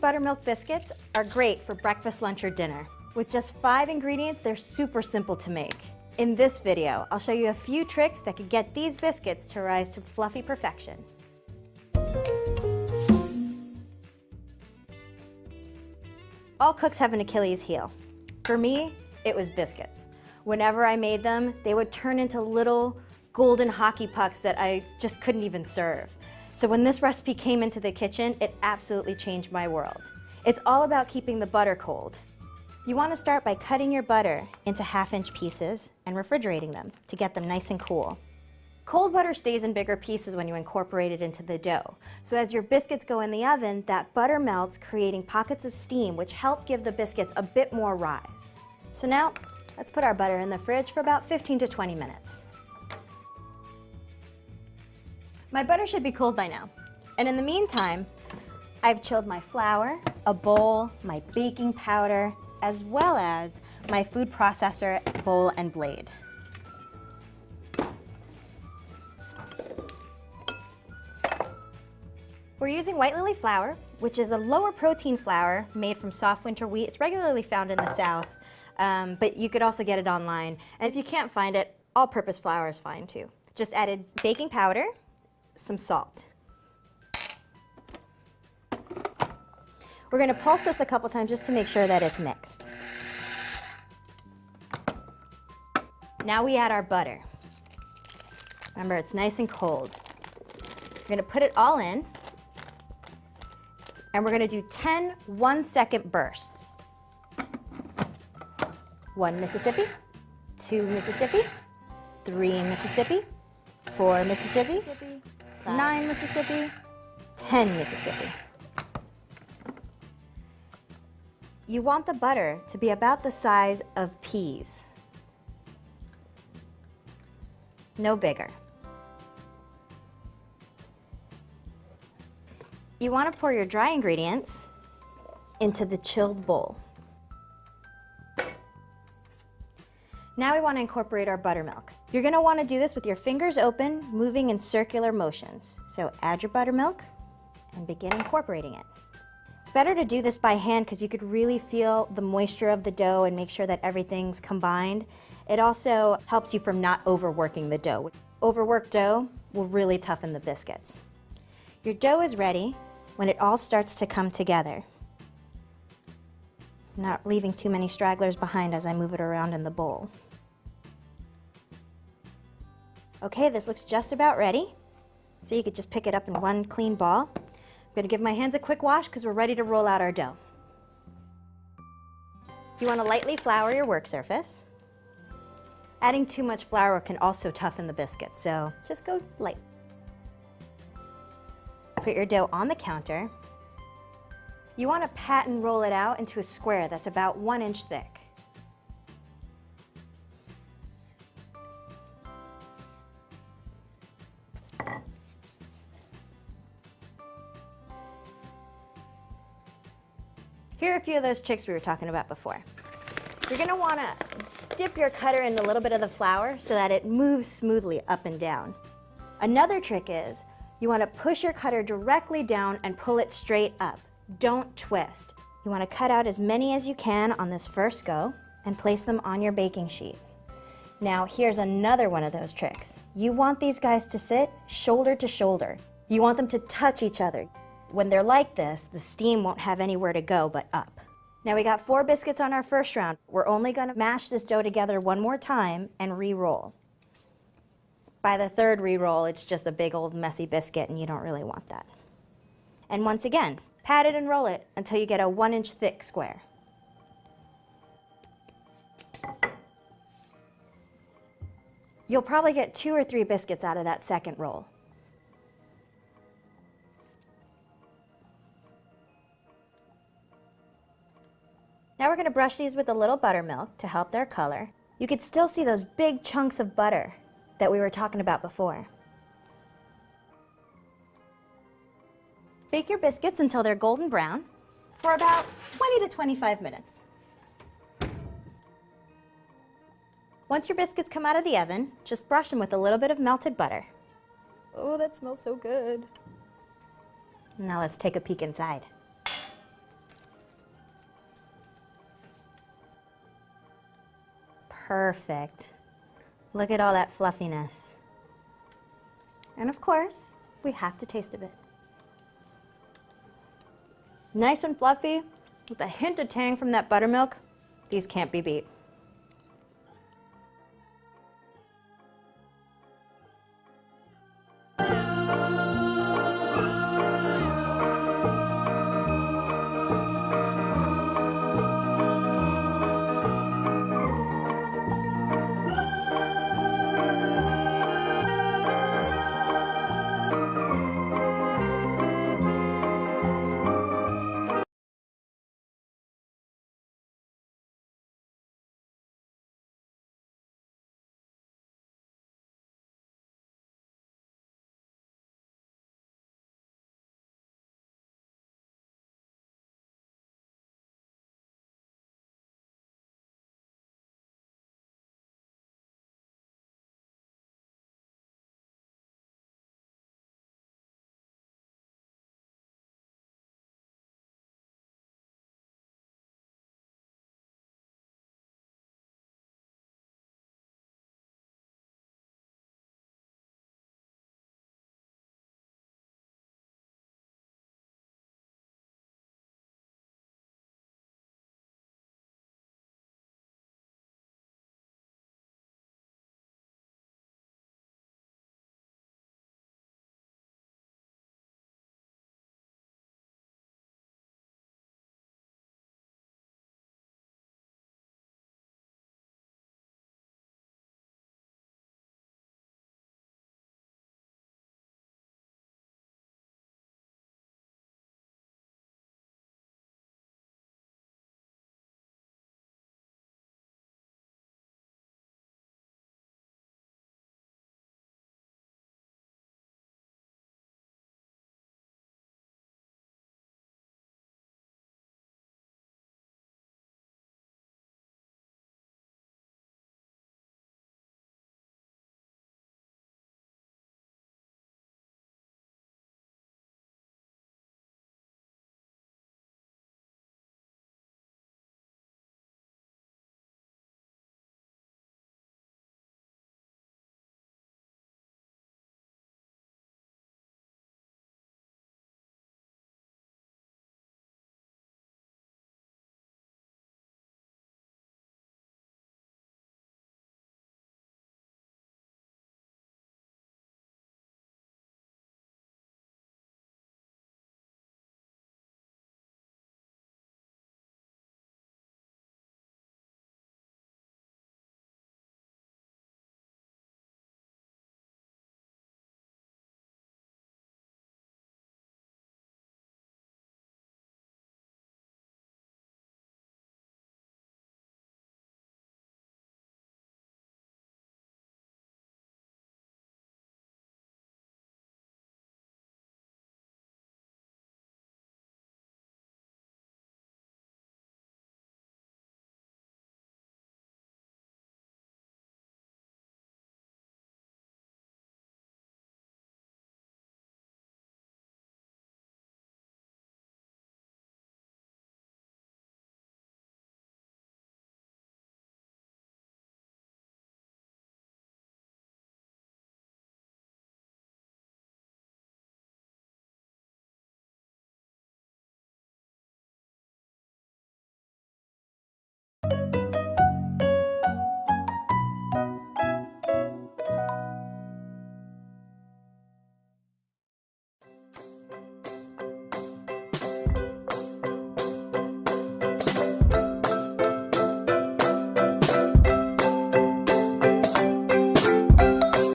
buttermilk biscuits are great for breakfast, lunch, or dinner. With just 5 ingredients, they're super simple to make. In this video, I'll show you a few tricks that could get these biscuits to rise to fluffy perfection. All cooks have an Achilles heel. For me, it was biscuits. Whenever I made them, they would turn into little golden hockey pucks that I just couldn't even serve. So when this recipe came into the kitchen, it absolutely changed my world. It's all about keeping the butter cold. You want to start by cutting your butter into 1/2-inch pieces and refrigerating them to get them nice and cool. Cold butter stays in bigger pieces when you incorporate it into the dough. So as your biscuits go in the oven, that butter melts, creating pockets of steam, which help give the biscuits a bit more rise. So now, let's put our butter in the fridge for about 15 to 20 minutes. My butter should be cold by now. And in the meantime, I've chilled my flour, a bowl, my baking powder, as well as my food processor bowl and blade. We're using white lily flour, which is a lower protein flour made from soft winter wheat. It's regularly found in the South, but you could also get it online. And if you can't find it, all-purpose flour is fine too. Just added baking powder, some salt. We're going to pulse this a couple times just to make sure that it's mixed. Now we add our butter. Remember, it's nice and cold. We're going to put it all in, and we're going to do 10 one-second bursts. 1 Mississippi, 2 Mississippi, 3 Mississippi, 4 Mississippi, 9 Mississippi, 10 Mississippi. You want the butter to be about the size of peas. No bigger. You want to pour your dry ingredients into the chilled bowl. Now we want to incorporate our buttermilk. You're going to want to do this with your fingers open, moving in circular motions. So add your buttermilk and begin incorporating it. It's better to do this by hand because you could really feel the moisture of the dough and make sure that everything's combined. It also helps you from not overworking the dough. Overworked dough will really toughen the biscuits. Your dough is ready when it all starts to come together. Not leaving too many stragglers behind as I move it around in the bowl. Okay, this looks just about ready. So you could just pick it up in one clean ball. I'm going to give my hands a quick wash because we're ready to roll out our dough. You want to lightly flour your work surface. Adding too much flour can also toughen the biscuits, so just go light. Put your dough on the counter. You want to pat and roll it out into a square that's about 1 inch thick. Here are a few of those tricks we were talking about before. You're going to want to dip your cutter in a little bit of the flour so that it moves smoothly up and down. Another trick is you want to push your cutter directly down and pull it straight up. Don't twist. You want to cut out as many as you can on this first go and place them on your baking sheet. Now here's another one of those tricks. You want these guys to sit shoulder to shoulder. You want them to touch each other. When they're like this, the steam won't have anywhere to go but up. Now we got 4 biscuits on our first round. We're only going to mash this dough together one more time and re-roll. By the third re-roll, it's just a big old messy biscuit and you don't really want that. And once again, pat it and roll it until you get a 1 inch thick square. You'll probably get 2 or 3 biscuits out of that second roll. Now we're going to brush these with a little buttermilk to help their color. You could still see those big chunks of butter that we were talking about before. Bake your biscuits until they're golden brown for about 20 to 25 minutes. Once your biscuits come out of the oven, just brush them with a little bit of melted butter. Oh, that smells so good. Now let's take a peek inside. Perfect. Look at all that fluffiness. And of course, we have to taste a bit. Nice and fluffy, with a hint of tang from that buttermilk. These can't be beat.